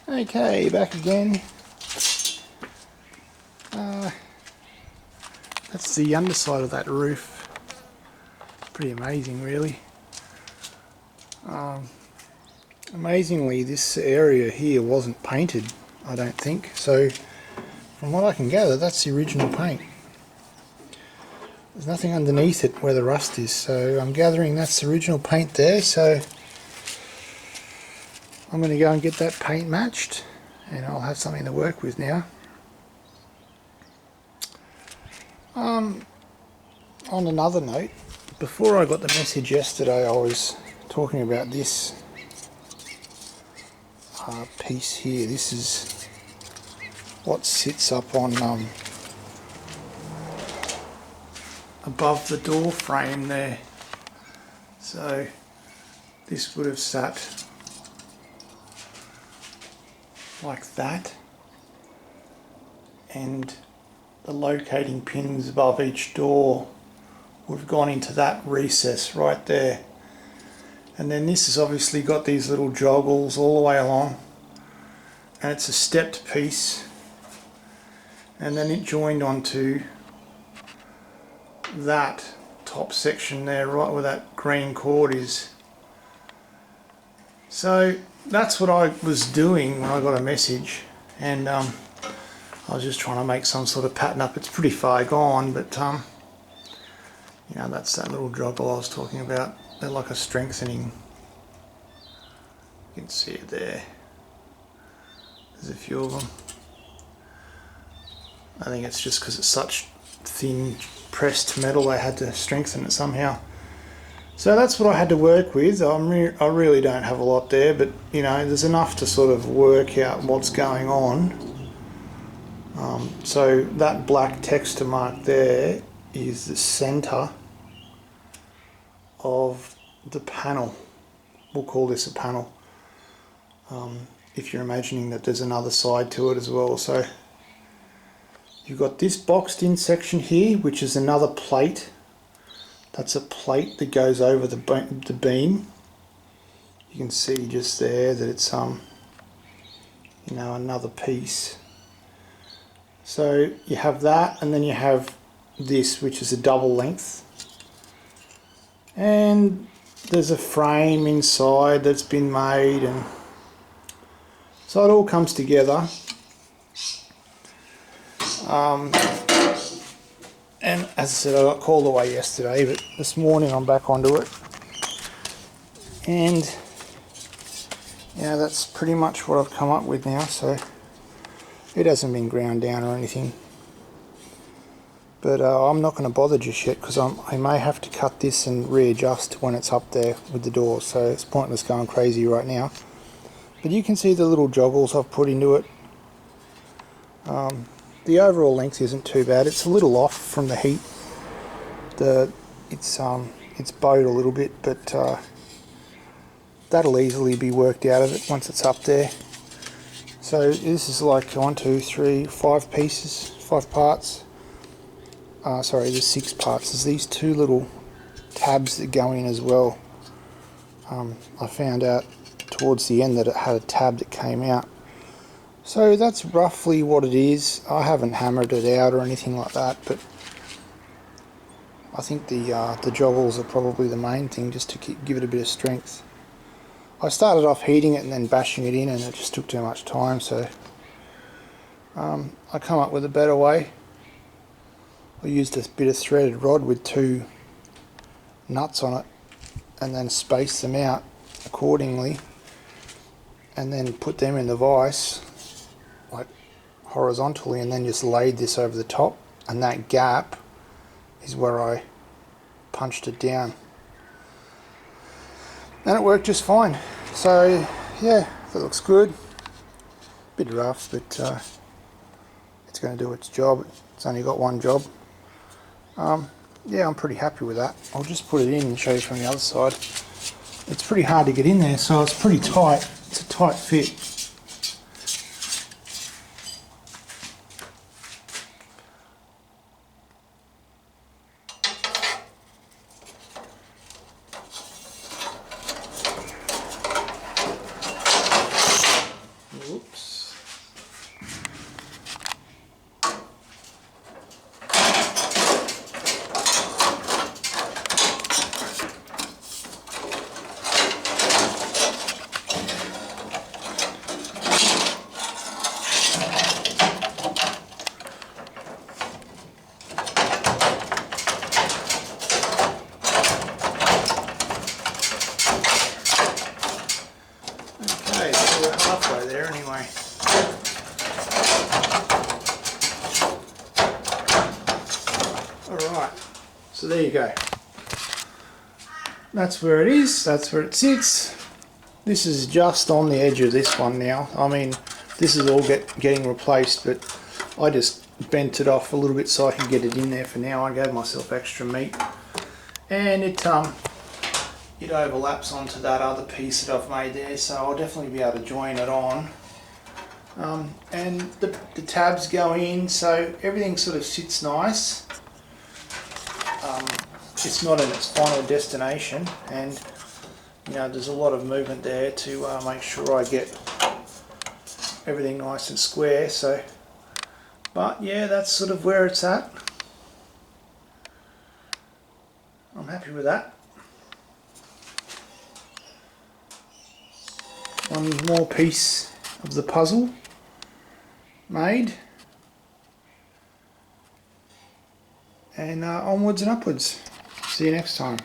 Okay, back again. That's the underside of that roof. Pretty amazing, really. Amazingly, this area here wasn't painted, I don't think. So, from what I can gather, that's the original paint. There's nothing underneath it where the rust is, so I'm gathering that's the original paint there. So, I'm going to go and get that paint matched, and I'll have something to work with now. On another note, before I got the message yesterday, I was talking about this piece here. This is what sits up on above the door frame there. So this would have sat like that, and the locating pins above each door would have gone into that recess right there. And then this has obviously got these little joggles all the way along, and it's a stepped piece, and then it joined onto that top section there, right where that green cord is. So that's what I was doing when I got a message, and I was just trying to make some sort of pattern up. It's pretty far gone, but you know, that's that little joggle I was talking about. They're like a strengthening. You can see it there. There's a few of them. I think it's just because it's such thin pressed metal, they had to strengthen it somehow. So that's what I had to work with. I really don't have a lot there, but you know, there's enough to sort of work out what's going on. So that black texture mark there is the center of the panel. We'll call this a panel, if you're imagining that there's another side to it as well. So you've got this boxed in section here, which is another plate. That's a plate that goes over the beam. You can see just there that it's you know, another piece. So you have that, and then you have this, which is a double length, and there's a frame inside that's been made, and so it all comes together. And as I said, I got called away yesterday, but this morning I'm back onto it, and yeah, that's pretty much what I've come up with now. So it hasn't been ground down or anything, but I'm not going to bother just yet, because I may have to cut this and readjust when it's up there with the door, so it's pointless going crazy right now. But you can see the little joggles I've put into it. The overall length isn't too bad. It's a little off from the heat. It's bowed a little bit, but that'll easily be worked out of it once it's up there. So this is like 1, 2, 3, 5 pieces, 5 parts. Sorry, there's 6 parts. There's these 2 little tabs that go in as well. I found out towards the end that it had a tab that came out. So that's roughly what it is. I haven't hammered it out or anything like that, but I think the joggles are probably the main thing, just to give it a bit of strength. I started off heating it and then bashing it in, and it just took too much time, so I come up with a better way. I used a bit of threaded rod with 2 nuts on it, and then spaced them out accordingly, and then put them in the vise like horizontally, and then just laid this over the top, and that gap is where I punched it down, and it worked just fine. So yeah, that looks good. Bit rough, but it's going to do its job. It's only got one job. Yeah, I'm pretty happy with that. I'll just put it in and show you from the other side. It's pretty hard to get in there, so it's pretty tight. It's a tight fit. Whoops. Okay, so we're halfway there anyway. Alright, so there you go. That's where it is, that's where it sits. This is just on the edge of this one now. I mean, this is all getting replaced, but I just bent it off a little bit so I can get it in there for now. I gave myself extra meat. And it overlaps onto that other piece that I've made there, so I'll definitely be able to join it on. And the tabs go in, so everything sort of sits nice. It's not in its final destination, and you know, there's a lot of movement there to make sure I get everything nice and square. So, but yeah, that's sort of where it's at. I'm happy with that. One more piece of the puzzle made, and onwards and upwards. See you next time.